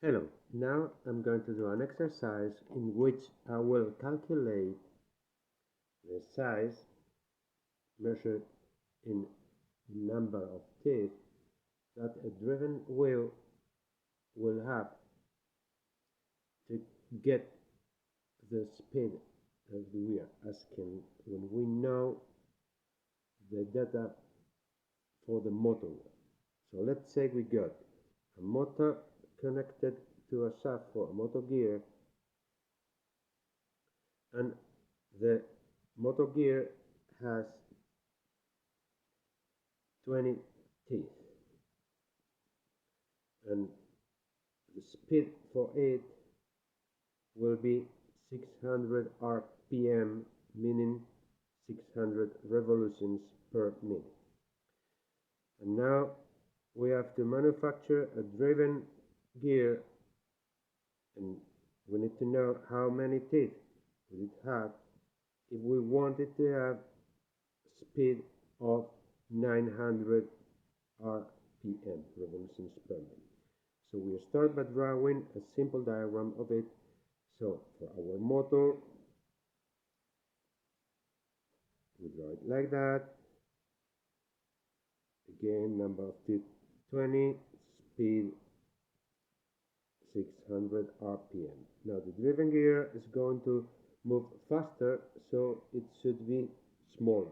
Hello, now I'm going to do an exercise in which I will calculate the size measured in number of teeth that a driven wheel will have to get the speed that we are asking when we know the data for the motor wheel. So let's say we got a motor connected to a shaft for a motor gear, and the motor gear has 20 teeth, and the speed for it will be 600 RPM, meaning 600 revolutions per minute. And now we have to manufacture a driven gear, and we need to know how many teeth would it have if we wanted to have speed of 900 RPM, revolutions per minute. So we start by drawing a simple diagram of it. So for our motor, we draw it like that. Again, number of teeth 20, speed 600 RPM. Now the driven gear is going to move faster, so it should be smaller.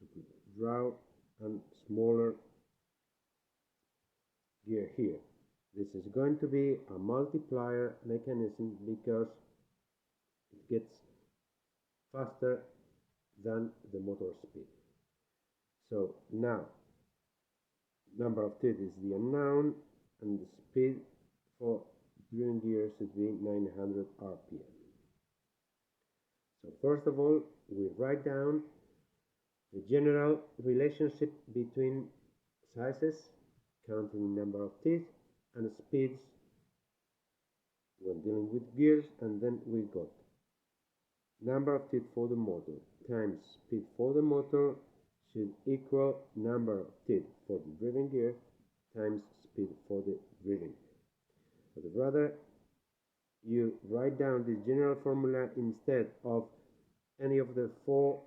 So we draw a smaller gear here. This is going to be a multiplier mechanism because it gets faster than the motor speed. So now number of teeth is the unknown, and the speed for driven gear should be 900 RPM. So first of all, we write down the general relationship between sizes, counting number of teeth, and speeds when dealing with gears, and then we got number of teeth for the motor times speed for the motor should equal number of teeth for the driven gear times speed for the driven gear. But rather you write down this general formula instead of any of the four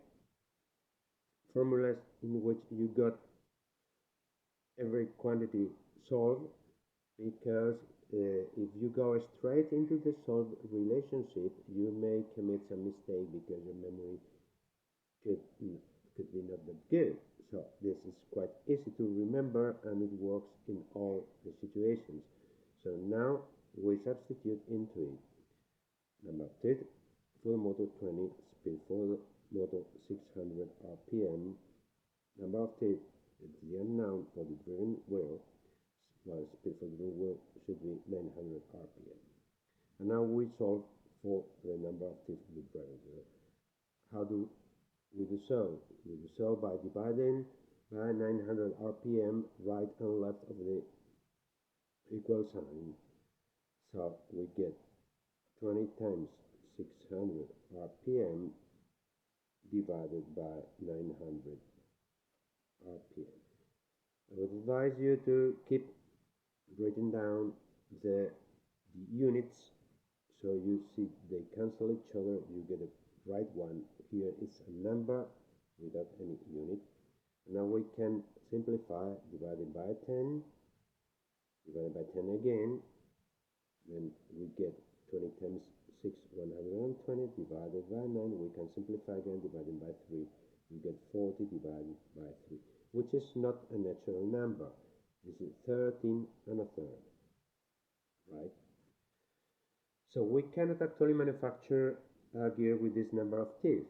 formulas in which you got every quantity solved, because if you go straight into the solved relationship, you may commit some mistake because your memory could be not that good. So this is quite easy to remember, and it works in all the situations. So now we substitute into it number of teeth for the motor 20, speed for the motor 600 RPM, number of teeth is the unknown for the driven wheel, while speed for the driven wheel should be 900 RPM. And now we solve for the number of teeth of the driven wheel. How do we do so? We do so by dividing by 900 RPM right and left of the equal sign. So we get 20 times 600 RPM divided by 900 RPM. I would advise you to keep written down the units, so you see they cancel each other, you get a right one. Here is a number without any unit. Now we can simplify, divided by 10, divided by 10 again, then we get 20 times 6, 120, divided by 9, we can simplify again, divided by 3, we get 40 divided by 3, which is not a natural number. This is 13 and a third, right? So we cannot actually manufacture a gear with this number of teeth.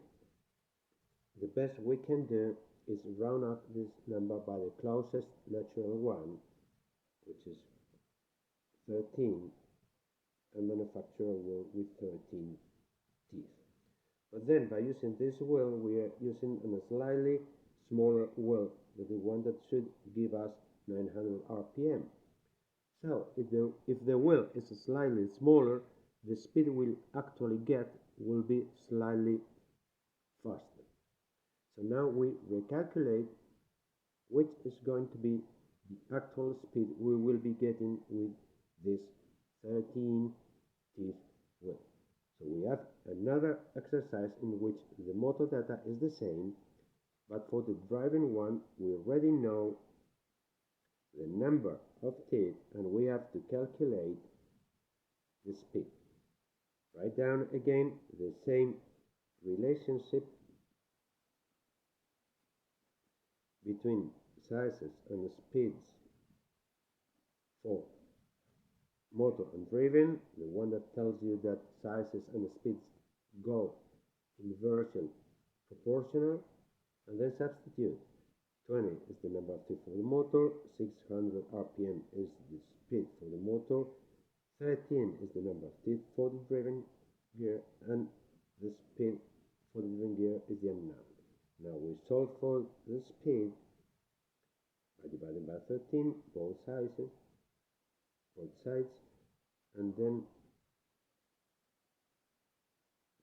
The best we can do is round up this number by the closest natural one, which is 13, and manufacture a wheel with 13 teeth. But then by using this wheel, we are using a slightly smaller wheel, the one that should give us 900 RPM. So if the wheel is slightly smaller, the speed we'll actually get will be slightly faster. So now we recalculate which is going to be the actual speed we will be getting with this 13 teeth wheel. So we have another exercise in which the motor data is the same, but for the driving one, we already know the number of teeth and we have to calculate the speed. Write down again the same relationship between sizes and speeds for motor and driven, the one that tells you that sizes and speeds go inversely proportional, and then substitute. 20 is the number of teeth for the motor, 600 RPM is the speed for the motor, 13 is the number of teeth for the driven gear, and the speed for the driven gear is the unknown. Now we solve for the speed by dividing by 13 both sides, and then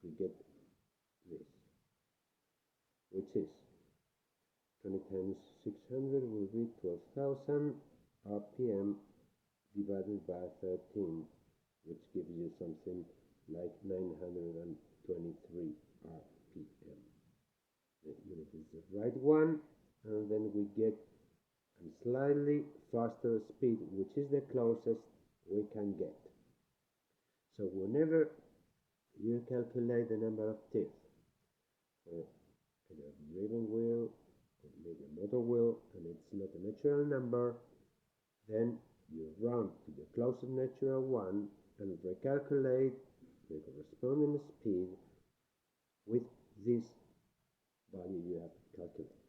we get this, which is 20 times 600 will be 12,000 RPM divided by 13, which gives you something like 923 RPM. The unit is the right one, and then we get a slightly faster speed, which is the closest we can get. So whenever you calculate the number of teeth for either a driven wheel or maybe a motor wheel, and it's not a natural number, then you round to the closest natural one and recalculate the corresponding speed with this value you have calculated.